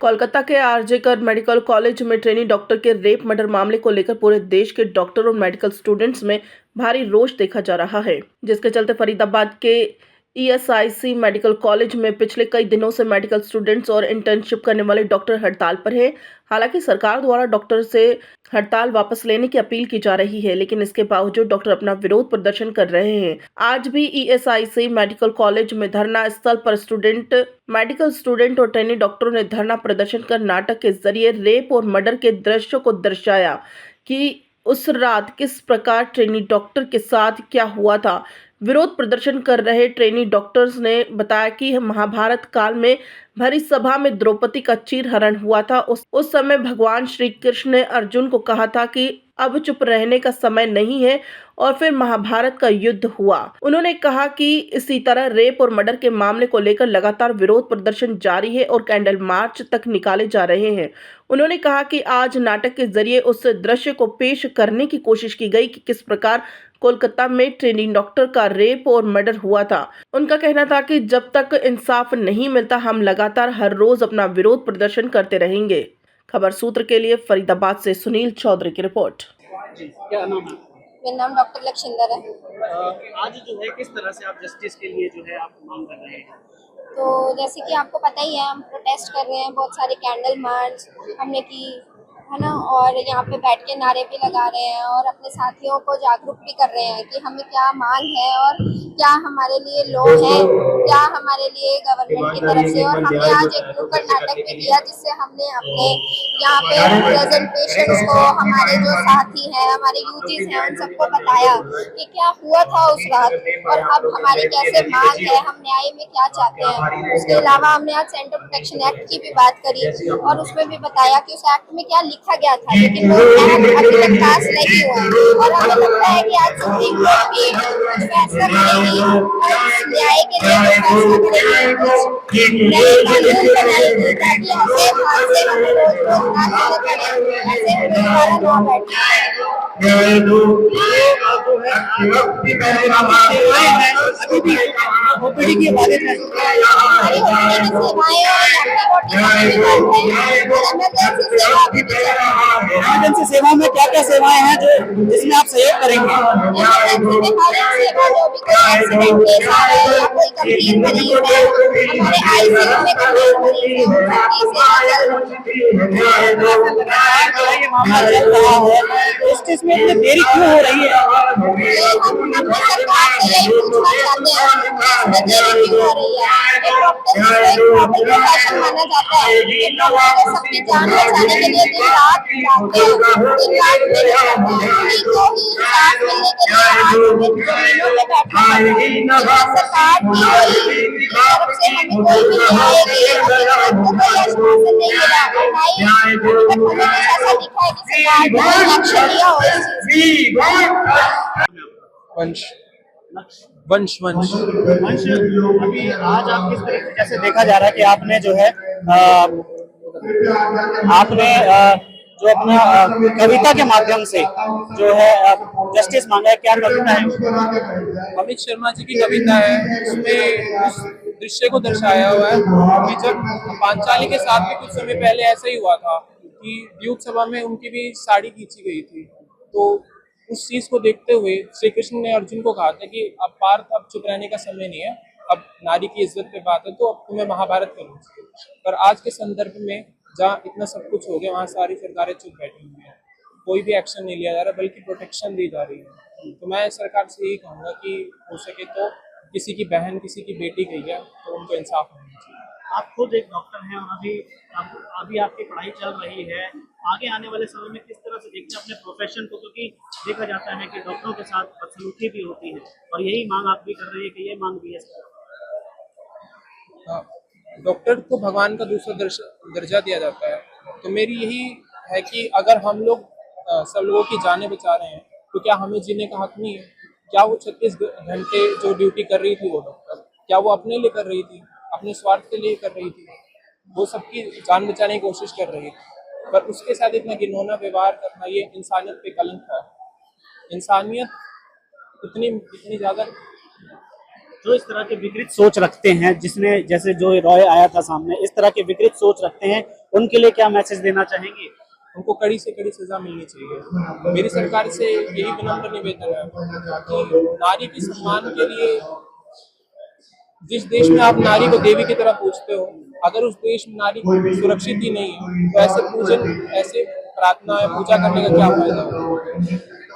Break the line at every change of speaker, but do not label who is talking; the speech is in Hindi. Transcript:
कोलकाता के आरजे कर मेडिकल कॉलेज में ट्रेनी डॉक्टर के रेप मर्डर मामले को लेकर पूरे देश के डॉक्टर और मेडिकल स्टूडेंट्स में भारी रोष देखा जा रहा है, जिसके चलते फरीदाबाद के ईएसआईसी मेडिकल कॉलेज में पिछले कई दिनों से मेडिकल स्टूडेंट्स और इंटर्नशिप करने वाले डॉक्टर हड़ताल पर हैं। हालांकि सरकार द्वारा डॉक्टर से हड़ताल वापस लेने की अपील की जा रही है, लेकिन इसके बावजूद डॉक्टर अपना विरोध प्रदर्शन कर रहे हैं। आज भी ईएसआईसी मेडिकल कॉलेज में धरना स्थल पर मेडिकल स्टूडेंट और ट्रेनी डॉक्टरों ने धरना प्रदर्शन कर नाटक के जरिए रेप और मर्डर के दृश्यों को दर्शाया कि उस रात किस प्रकार ट्रेनी डॉक्टर के साथ क्या हुआ था। विरोध प्रदर्शन कर रहे ट्रेनी डॉक्टर्स ने बताया कि महाभारत काल में भरी सभा में द्रौपदी का चीरहरण हुआ था। उस समय भगवान श्री कृष्ण ने अर्जुन को कहा था कि अब चुप रहने का समय नहीं है, और फिर महाभारत का युद्ध हुआ। उन्होंने कहा कि इसी तरह रेप और मर्डर के मामले को लेकर लगातार विरोध प्रदर्शन जारी है और कैंडल मार्च तक निकाले जा रहे हैं। उन्होंने कहा कि आज नाटक के जरिए उस दृश्य को पेश करने की कोशिश की गई कि किस प्रकार कोलकाता में ट्रेनी डॉक्टर का रेप और मर्डर हुआ था। उनका कहना था कि जब तक इंसाफ नहीं मिलता हम लगातार हर रोज अपना विरोध प्रदर्शन करते रहेंगे। खबर सूत्र के लिए फरीदाबाद से सुनील चौधरी की रिपोर्ट।
क्या नाम है?
मेरा नाम डॉक्टर लक्षिंदर है।
आज जो है किस तरह से आप जस्टिस के लिए जो है आप मांग कर रहे हैं?
तो जैसे कि आपको पता ही है, हम प्रोटेस्ट कर रहे हैं, बहुत सारे कैंडल मार्च हमने की है ना, और यहाँ पे बैठ के नारे भी लगा रहे हैं और अपने साथियों को जागरूक भी कर रहे हैं कि हमें क्या मांग है और क्या हमारे लिए लॉ है, क्या हमारे लिए गवर्नमेंट की तरफ से। और हमने आज एक नुक्कड़ नाटक भी किया जिससे हमने अपने यहाँ पे प्रेजेंट पेशेंट्स को, हमारे जो साथी हैं, हमारे यूटीज हैं, उन सबको बताया कि क्या हुआ था उस रात और अब हमारी कैसे मांग है, हम न्याय में क्या चाहते हैं। उसके अलावा हमने आज सेंटर प्रोटेक्शन एक्ट की भी बात करी और उसमें भी बताया कि उस एक्ट में क्या लिखा गया था, लेकिन वो एक्ट अभी तक पास नहीं हुआ। और हमें लगता है कि आज सुप्रीम कोर्ट भी कुछ फैसला करेगी और इस न्याय के लिए फैसला करेगी, कुछ नए कानून बनाएगी ताकि ऐसे हादसे हमें रोज रोज ना झेलने पड़े, ऐसे हमें दोबारा ना बैठे।
अभी भी ओपीडी की आवाजें
हमारी ओपीडी की सेवाएं और
इमरजेंसी सेवा में क्या क्या सेवाएं हैं जो जिसमें आप सहयोग करेंगे?
सेवा जो भी कोई एक्सीडेंट केस आ रहा है या कोई गंभीर मरीज है, हमारे आईसीयू में गंभीर मरीज है,
ये मामला चल रहा है, जस्टिस में इतनी देरी क्यों हो रही है?
हम अपनी सरकार से यही पूछना चाहते हैं कि देरी क्यों हो रही है। एक डॉक्टर को एक प्रॉपर प्रोफेशन माना जाता है, एक डॉक्टर सबकी जान बचाने के लिए दिन रात जागते हैं, दिन रात मेहनत करते हैं, उन्हीं को ही इंसाफ मिलने के लिए आज हमें जमीनों पे बैठना पड़ता है। सरकार की तरफ से हमें कोई भी न्याय की कोई आश्वासन नहीं मिला, ना ही अभी तक हमें कुछ ऐसा दिखा है कि सरकार ने कोई एक्शन लिया हो इस चीज
वंश अभी आज आप किस तरीके से, जैसे देखा जा रहा है कि आपने जो है जो अपना कविता के माध्यम से जो है जस्टिस मांगा है, क्या कविता है?
अमित शर्मा जी की कविता है, उसमें उस दृश्य को दर्शाया हुआ है कि जब पांचाली के साथ भी कुछ समय पहले ऐसा ही हुआ था कि ड्यूक सभा में उनकी भी साड़ी खींची गई थी। तो उस चीज को देखते हुए श्री कृष्ण ने अर्जुन को कहा था कि अब पार्थ अब चुप रहने का समय नहीं है, अब नारी की इज्जत पे बात है, तो अब तुम्हें महाभारत करना चाहिए। पर आज के संदर्भ में जहाँ इतना सब कुछ हो गया, वहाँ सारी सरकारें चुप बैठी हुई हैं, कोई भी एक्शन नहीं लिया जा रहा, बल्कि प्रोटेक्शन दी जा रही है। तो मैं सरकार से यही कहूँगा कि हो सके तो किसी की बहन, किसी की बेटी गई है तो उनको इंसाफ होना चाहिए।
आप खुद एक डॉक्टर हैं और अभी आपकी पढ़ाई चल रही है, आगे आने वाले समय में किस तरह से देखते हैं अपने प्रोफेशन को, क्योंकि देखा जाता है कि डॉक्टरों के साथ बदसलूकी भी होती है और यही मांग आप भी कर रही है कि ये मांग भी है।
डॉक्टर को भगवान का दूसरा दर्जा दिया जाता है, तो मेरी यही है कि अगर हम लोग सब लोगों की जानें बचा रहे हैं तो क्या हमें जीने का हक नहीं है? क्या वो 36 घंटे जो ड्यूटी कर रही थी वो डॉक्टर, क्या वो अपने लिए कर रही थी, अपने स्वार्थ के लिए कर रही थी? वो सबकी जान बचाने की कोशिश कर रही थी, पर उसके साथ इतना घिनौना व्यवहार करना, ये इंसानियत पे कलंक है। इंसानियत इतनी ज़्यादा
जो इस तरह के विकृत सोच रखते हैं, जिसने जैसे जो रॉय आया था सामने, इस तरह के विकृत सोच रखते हैं, उनके लिए क्या मैसेज देना चाहेंगे?
उनको कड़ी से कड़ी सजा मिलनी चाहिए। मेरी सरकार से यही विनम्र निवेदन है कि नारी के सम्मान के लिए, जिस देश में आप नारी को देवी की तरह पूजते हो, अगर उस देश में नारी सुरक्षित ही नहीं है तो ऐसे पूजन, ऐसे प्रार्थना या पूजा करने का क्या फायदा है।